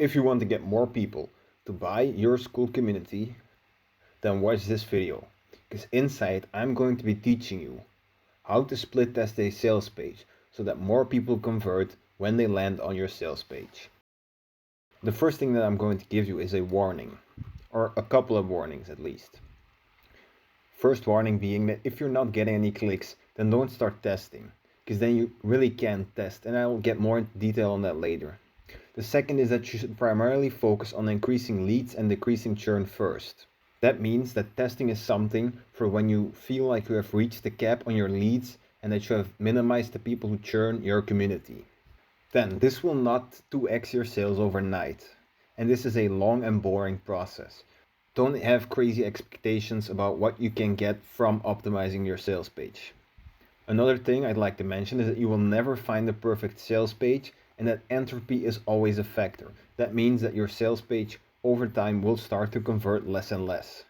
If you want to get more people to buy your school community, then watch this video, because inside I'm going to be teaching you how to split test a sales page so that more people convert when they land on your sales page. The first thing that I'm going to give you is a warning, or a couple of warnings at least. First warning being that if you're not getting any clicks, then don't start testing, because then you really can't test, and I will get more into detail on that later. The second is that you should primarily focus on increasing leads and decreasing churn first. That means that testing is something for when you feel like you have reached the cap on your leads and that you have minimized the people who churn your community. Then this will not 2x your sales overnight, and this is a long and boring process. Don't have crazy expectations about what you can get from optimizing your sales page. Another thing I'd like to mention is that you will never find the perfect sales page, and that entropy is always a factor. That means that your sales page over time will start to convert less and less.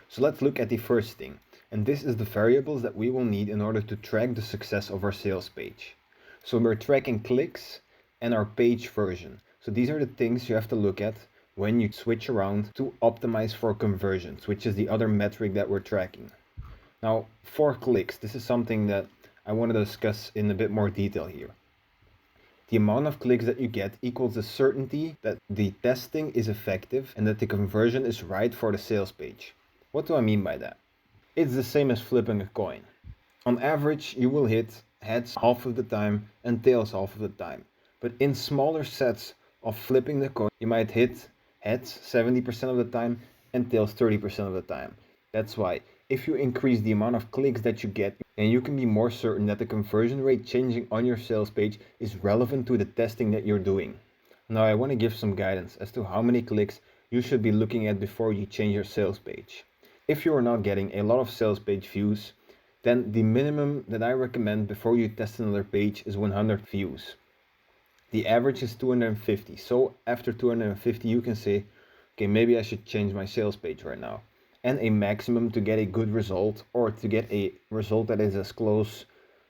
So let's look at the first thing, and this is the variables that we will need in order to track the success of our sales page. So we're tracking clicks and our page version. So these are the things you have to look at when you switch around to optimize for conversions, which is the other metric that we're tracking. Now, for clicks, this is something that I want to discuss in a bit more detail here. The amount of clicks that you get equals the certainty that the testing is effective and that the conversion is right for the sales page. What do I mean by that? It's the same as flipping a coin. On average, you will hit heads half of the time and tails half of the time. But in smaller sets of flipping the coin, you might hit heads 70% of the time and tails 30% of the time. That's why if you increase the amount of clicks that you get, and you can be more certain that the conversion rate changing on your sales page is relevant to the testing that you're doing. Now I want to give some guidance as to how many clicks you should be looking at before you change your sales page. If you are not getting a lot of sales page views, then the minimum that I recommend before you test another page is 100 views. The average is 250, so after 250 you can say, okay, maybe I should change my sales page right now. And a maximum to get a good result, or to get a result that is as close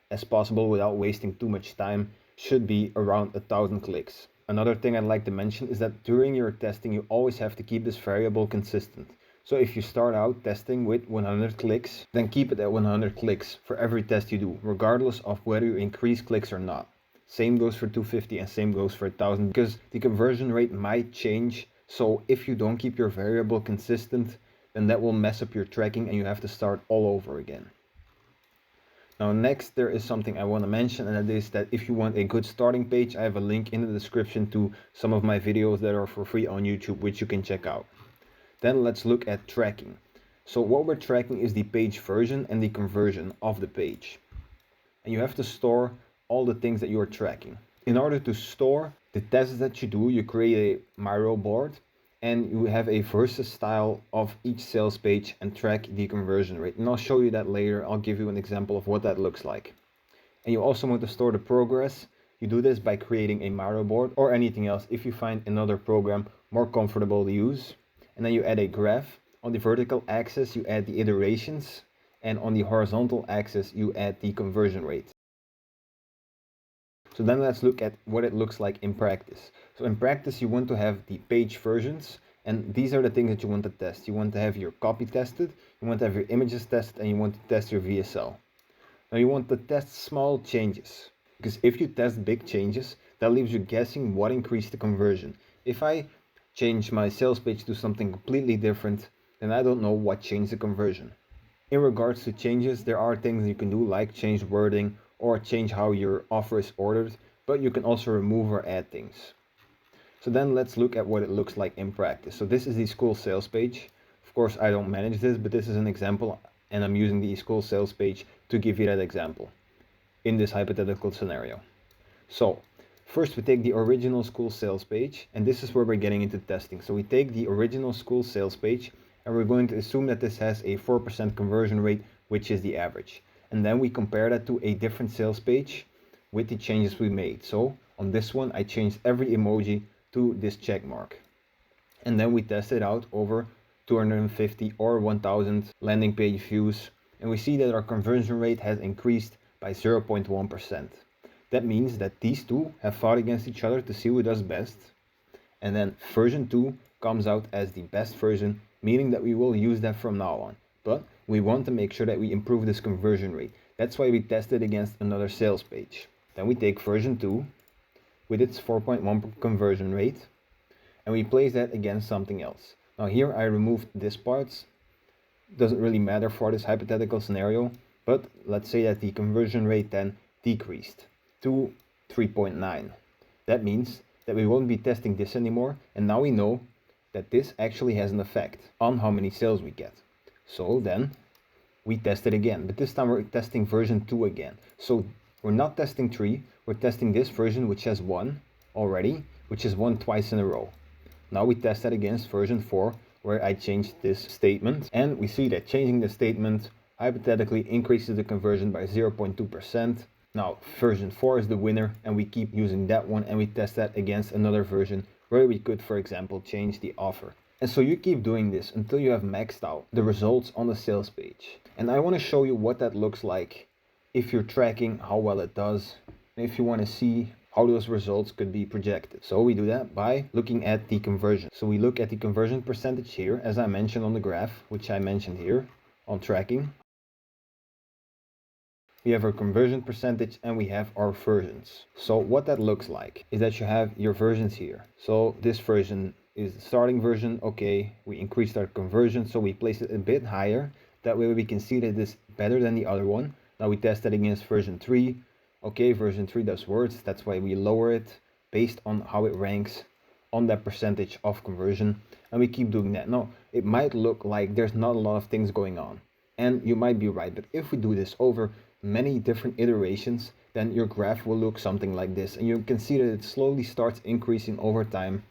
as possible without wasting too much time, should be around 1,000 clicks. Another thing I'd like to mention is that during your testing you always have to keep this variable consistent. So if you start out testing with 100 clicks, then keep it at 100 clicks for every test you do, regardless of whether you increase clicks or not. Same goes for 250 and same goes for 1,000, because the conversion rate might change. So if you don't keep your variable consistent, then that will mess up your tracking and you have to start all over again. Now next, there is something I want to mention, and that is that if you want a good starting page, I have a link in the description to some of my videos that are for free on YouTube, which you can check out. Then let's look at tracking. So what we're tracking is the page version and the conversion of the page. And you have to store all the things that you are tracking. In order to store the tests that you do, you create a Miro board and you have a versus style of each sales page and track the conversion rate. And I'll show you that later. I'll give you an example of what that looks like. And you also want to store the progress. You do this by creating a Miro board or anything else if you find another program more comfortable to use. And then you add a graph. On the vertical axis, you add the iterations, and on the horizontal axis, you add the conversion rate. So then let's look at what it looks like in practice. So in practice, you want to have the page versions, and these are the things that you want to test. You want to have your copy tested, you want to have your images tested, and you want to test your VSL. Now you want to test small changes, because if you test big changes, that leaves you guessing what increased the conversion. If I change my sales page to something completely different, then I don't know what changed the conversion. In regards to changes, there are things you can do like change wording or change how your offer is ordered, but you can also remove or add things. So then let's look at what it looks like in practice. So this is the school sales page. Of course, I don't manage this, but this is an example, and I'm using the school sales page to give you that example in this hypothetical scenario. So first we take the original school sales page, and this is where we're getting into testing. So we take the original school sales page, and we're going to assume that this has a 4% conversion rate, which is the average. And then we compare that to a different sales page with the changes we made. So on this one, I changed every emoji to this check mark. And then we test it out over 250 or 1000 landing page views. And we see that our conversion rate has increased by 0.1%. That means that these two have fought against each other to see who does best. and then version 2 comes out as the best version, meaning that we will use that from now on. But we want to make sure that we improve this conversion rate. That's why we test it against another sales page. Then we take version 2 with its 4.1 conversion rate and we place that against something else. Now here I removed this part. Doesn't really matter for this hypothetical scenario, but let's say that the conversion rate then decreased to 3.9. That means that we won't be testing this anymore, and now we know that this actually has an effect on how many sales we get. So then we test it again, but this time we're testing version 2 again. So we're not testing 3, we're testing this version which has 1 already, which is 1 twice in a row. Now we test that against version 4, where I changed this statement, and we see that changing the statement hypothetically increases the conversion by 0.2%. Now version 4 is the winner, and we keep using that one, and we test that against another version where we could, for example, change the offer. And so you keep doing this until you have maxed out the results on the sales page. And I want to show you what that looks like if you're tracking how well it does, and if you want to see how those results could be projected. So we do that by looking at the conversion. So we look at the conversion percentage here, as I mentioned on the graph, which I mentioned here on tracking. We have our conversion percentage and we have our versions. So what that looks like is that you have your versions here. So this version is the starting version. Okay, we increased our conversion, so we place it a bit higher. That way we can see that it's better than the other one. Now we test it against version 3. Okay, version 3 does worse, that's why we lower it based on how it ranks on that percentage of conversion, and we keep doing that. Now, it might look like there's not a lot of things going on, and you might be right, but if we do this over many different iterations, then your graph will look something like this, and you can see that it slowly starts increasing over time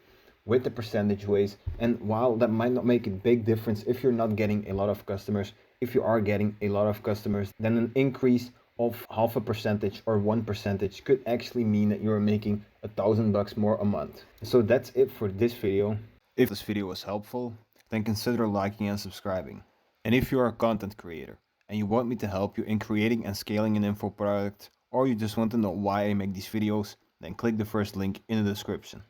with the percentage ways. And while that might not make a big difference if you're not getting a lot of customers, if you are getting a lot of customers, then an increase of 0.5% or 1% could actually mean that you're making $1,000 more a month. So that's it for this video. If this video was helpful, then consider liking and subscribing. And if you are a content creator and you want me to help you in creating and scaling an info product, or you just want to know why I make these videos, then click the first link in the description.